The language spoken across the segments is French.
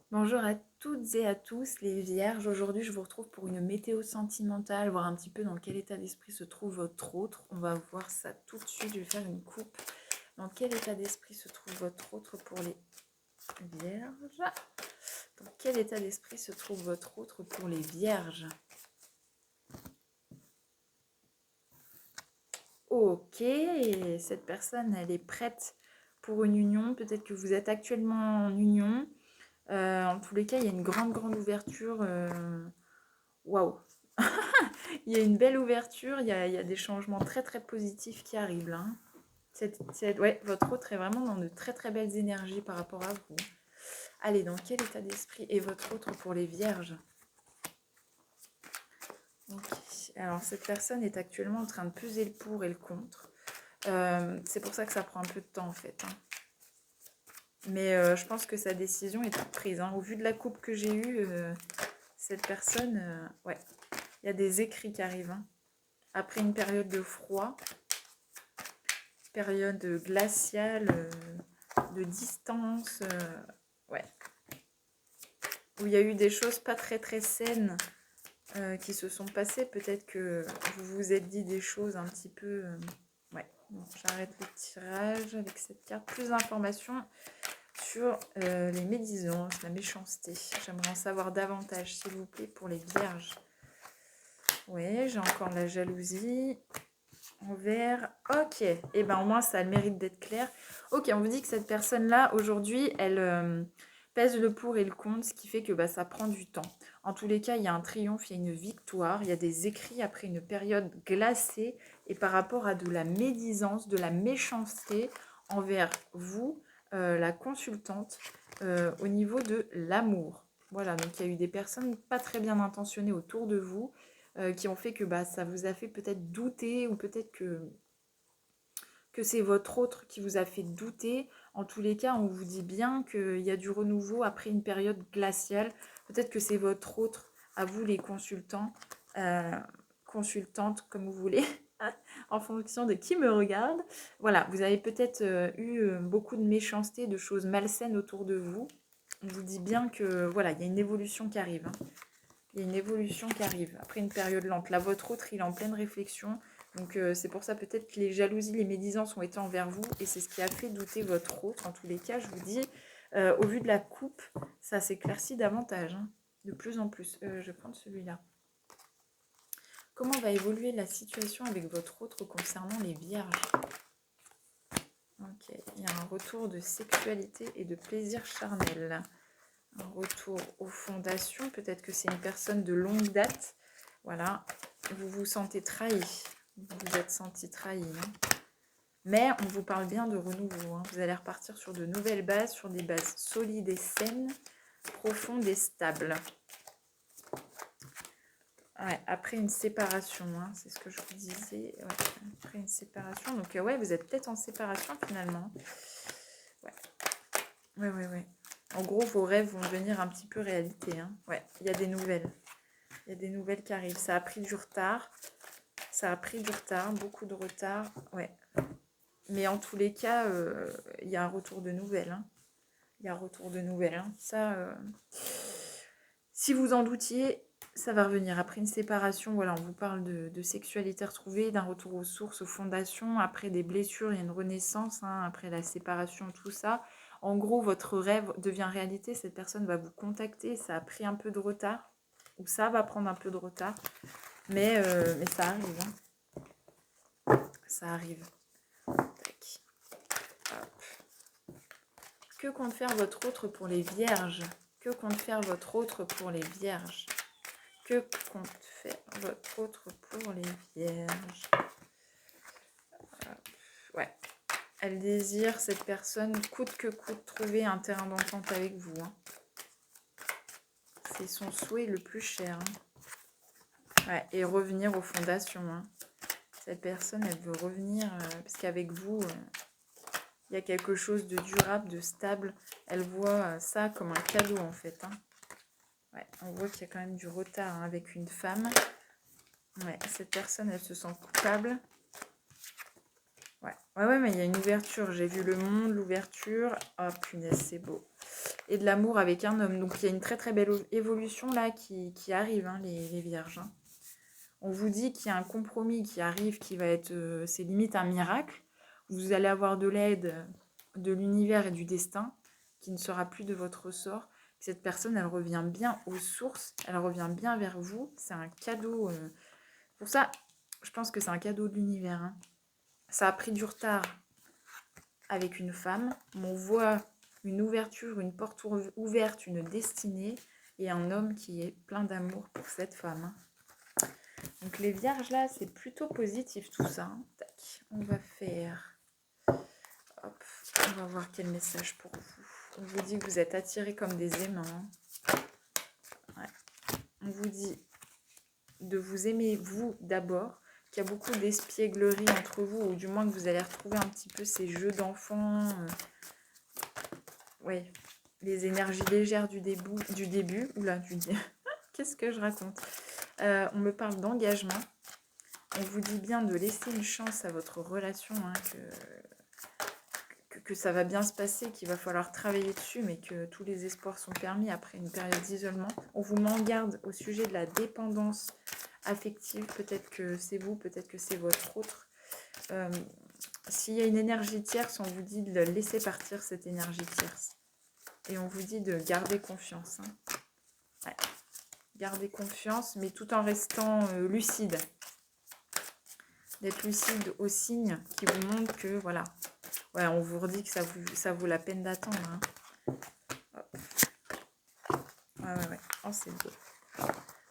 Bonjour à toutes et à tous les vierges. Aujourd'hui, je vous retrouve pour une météo sentimentale, voir un petit peu dans quel état d'esprit se trouve votre autre. On va voir ça tout de suite. Je vais faire une coupe. Dans quel état d'esprit se trouve votre autre pour les vierges? Dans quel état d'esprit se trouve votre autre pour les vierges? Ok, cette personne, elle est prête pour une union. Peut-être que vous êtes actuellement en union. En tous les cas, il y a une grande ouverture. Waouh! Il y a une belle ouverture, il y a des changements très positifs qui arrivent là, hein. Ouais, votre autre est vraiment dans de très belles énergies par rapport à vous. Allez, dans quel état d'esprit est votre autre pour les vierges? Ok. Alors, cette personne est actuellement en train de peser le pour et le contre. C'est pour ça que ça prend un peu de temps en fait, hein. Mais je pense que sa décision est toute prise, hein. Au vu de la coupe que j'ai eue, cette personne, ouais, il y a des écrits qui arrivent, hein. Après une période de froid, période glaciale, de distance, ouais, où il y a eu des choses pas très saines qui se sont passées. Peut-être que vous vous êtes dit des choses un petit peu... ouais, bon, j'arrête le tirage avec cette carte. Plus d'informations sur les médisances, la méchanceté. J'aimerais en savoir davantage, s'il vous plaît, pour les vierges. Ouais, j'ai encore la jalousie. Envers. Ok. Et ben au moins ça a le mérite d'être clair. Ok, on vous dit que cette personne-là, aujourd'hui, elle pèse le pour et le contre, ce qui fait que bah, ça prend du temps. En tous les cas, il y a un triomphe, il y a une victoire, il y a des écrits après une période glacée et par rapport à de la médisance, de la méchanceté envers vous, la consultante, au niveau de l'amour. Voilà, donc il y a eu des personnes pas très bien intentionnées autour de vous qui ont fait que bah, ça vous a fait peut-être douter ou peut-être que c'est votre autre qui vous a fait douter. En tous les cas, on vous dit bien qu'il y a du renouveau après une période glaciale. Peut-être que c'est votre autre, à vous les consultants, euh, consultantes comme vous voulez, en fonction de qui me regarde. Voilà, vous avez peut-être eu beaucoup de méchanceté, de choses malsaines autour de vous. On vous dit bien que voilà, il y a une évolution qui arrive, hein. Il y a une évolution qui arrive après une période lente. Là, votre autre, il est en pleine réflexion. Donc, c'est pour ça peut-être que les jalousies, les médisances ont été envers vous. Et c'est ce qui a fait douter votre autre. En tous les cas, je vous dis, au vu de la coupe, ça s'éclaircit davantage, hein, de plus en plus. Je vais prendre celui-là. Comment va évoluer la situation avec votre autre concernant les vierges? Ok, il y a un retour de sexualité et de plaisir charnel. Un retour aux fondations. Peut-être que c'est une personne de longue date. Voilà, vous vous sentez trahi. Vous vous êtes senti trahi, hein. Mais on vous parle bien de renouveau, hein. Vous allez repartir sur de nouvelles bases, sur des bases solides et saines, profondes et stables. Ouais, après une séparation, hein, c'est ce que je vous disais. Ouais, après une séparation. Donc, ouais, vous êtes peut-être en séparation finalement. Ouais. En gros, vos rêves vont devenir un petit peu réalité, hein. Ouais, il y a des nouvelles. Il y a des nouvelles qui arrivent. Ça a pris du retard. Ça a pris du retard, beaucoup de retard. Ouais. Mais en tous les cas, il y a un retour de nouvelles, hein. Il y a un retour de nouvelles, hein. Ça, si vous en doutiez, ça va revenir. Après une séparation, voilà, on vous parle de sexualité retrouvée, d'un retour aux sources, aux fondations. Après des blessures, il y a une renaissance, hein, après la séparation, tout ça. En gros, votre rêve devient réalité. Cette personne va vous contacter. Ça a pris un peu de retard. Ou ça va prendre un peu de retard. Mais ça arrive, hein. Ça arrive. Tac. Hop. Que compte faire votre autre pour les vierges? Que compte faire votre autre pour les vierges? Que compte faire votre autre pour les vierges? Ouais. Elle désire, cette personne, coûte que coûte, trouver un terrain d'entente avec vous, hein. C'est son souhait le plus cher, hein. Ouais, et revenir aux fondations, hein. Cette personne, elle veut revenir, parce qu'avec vous, il y a quelque chose de durable, de stable. Elle voit ça comme un cadeau, en fait, hein. Ouais, on voit qu'il y a quand même du retard, hein, avec une femme. Ouais, cette personne, elle se sent coupable. Ouais, mais il y a une ouverture. J'ai vu le monde, l'ouverture. Oh, punaise, c'est beau. Et de l'amour avec un homme. Donc, il y a une très, très belle évolution là qui arrive, hein, les vierges. Hein. On vous dit qu'il y a un compromis qui arrive, qui va être... c'est limite un miracle. Vous allez avoir de l'aide de l'univers et du destin qui ne sera plus de votre ressort. Cette personne, elle revient bien aux sources. Elle revient bien vers vous. C'est un cadeau. Pour ça, je pense que c'est un cadeau de l'univers. Hein. Ça a pris du retard avec une femme, mais on voit une ouverture, une porte ouverte, une destinée et un homme qui est plein d'amour pour cette femme. Hein. Donc les vierges là, c'est plutôt positif tout ça. Hein. Tac, on va faire... Hop, on va voir quel message pour vous. On vous dit que vous êtes attirés comme des aimants. Ouais. On vous dit de vous aimer vous d'abord, qu'il y a beaucoup d'espièglerie entre vous, ou du moins que vous allez retrouver un petit peu ces jeux d'enfants. Oui, les énergies légères du début. Oula, qu'est-ce que je raconte? On me parle d'engagement. On vous dit bien de laisser une chance à votre relation, hein, que ça va bien se passer, qu'il va falloir travailler dessus, mais que tous les espoirs sont permis après une période d'isolement. On vous met en garde au sujet de la dépendance affective. Peut-être que c'est vous, peut-être que c'est votre autre. S'il y a une énergie tierce, on vous dit de laisser partir cette énergie tierce. Et on vous dit de garder confiance. Hein. Ouais. Garder confiance, mais tout en restant lucide. D'être lucide aux signes qui vous montrent que, voilà. Ouais, on vous redit que ça vaut la peine d'attendre. Hein. Ouais. Oh, c'est beau.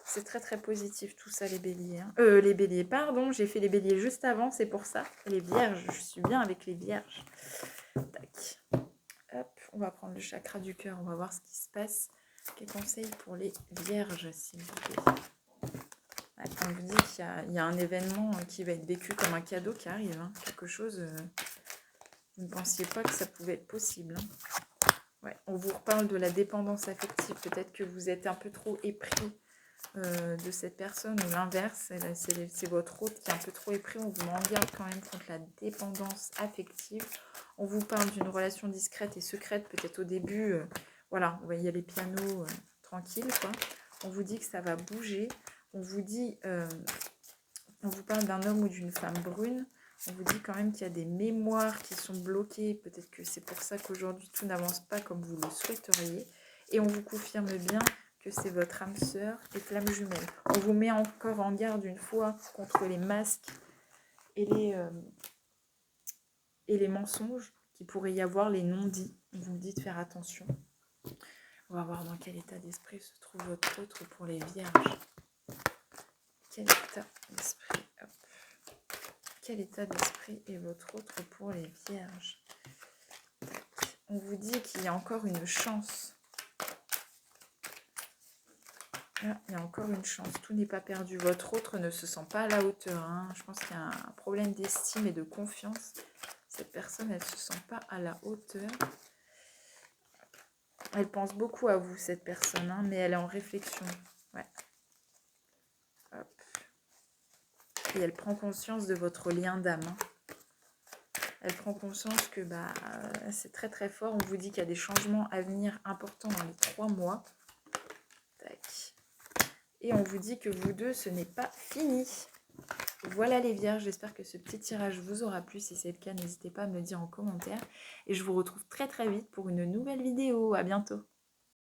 C'est très, très positif tout ça, les béliers. Hein. Les béliers, pardon, j'ai fait les béliers juste avant, c'est pour ça. Les vierges, je suis bien avec les vierges. Tac. Hop, on va prendre le chakra du cœur, on va voir ce qui se passe. Quels conseils pour les vierges, s'il vous plaît? Ouais, on vous dit qu'il y a un événement qui va être vécu comme un cadeau qui arrive. Hein. Quelque chose, vous ne pensiez pas que ça pouvait être possible. Hein. Ouais, on vous reparle de la dépendance affective. Peut-être que vous êtes un peu trop épris de cette personne ou l'inverse. C'est votre hôte qui est un peu trop épris. On vous met en garde quand même contre la dépendance affective. On vous parle d'une relation discrète et secrète, peut-être au début. Voilà, vous voyez les pianos tranquilles, quoi. On vous dit que ça va bouger. On vous dit, on vous parle d'un homme ou d'une femme brune. On vous dit quand même qu'il y a des mémoires qui sont bloquées. Peut-être que c'est pour ça qu'aujourd'hui tout n'avance pas comme vous le souhaiteriez. Et on vous confirme bien que c'est votre âme sœur et flamme jumelle. On vous met encore en garde une fois contre les masques et les mensonges qui pourrait y avoir, les non-dits. On vous dit de faire attention. On va voir dans quel état d'esprit se trouve votre autre pour les vierges. Quel état d'esprit? Quel état d'esprit est votre autre pour les vierges? On vous dit qu'il y a encore une chance. Ah, il y a encore une chance. Tout n'est pas perdu. Votre autre ne se sent pas à la hauteur. Hein. Je pense qu'il y a un problème d'estime et de confiance. Cette personne, elle ne se sent pas à la hauteur. Elle pense beaucoup à vous, cette personne, hein, mais elle est en réflexion. Ouais. Hop. Et elle prend conscience de votre lien d'âme. Hein. Elle prend conscience que c'est très très fort. On vous dit qu'il y a des changements à venir importants dans les 3 mois. Tac. Et on vous dit que vous deux, ce n'est pas fini. Voilà les vierges, j'espère que ce petit tirage vous aura plu. Si c'est le cas, n'hésitez pas à me le dire en commentaire. Et je vous retrouve très très vite pour une nouvelle vidéo. À bientôt.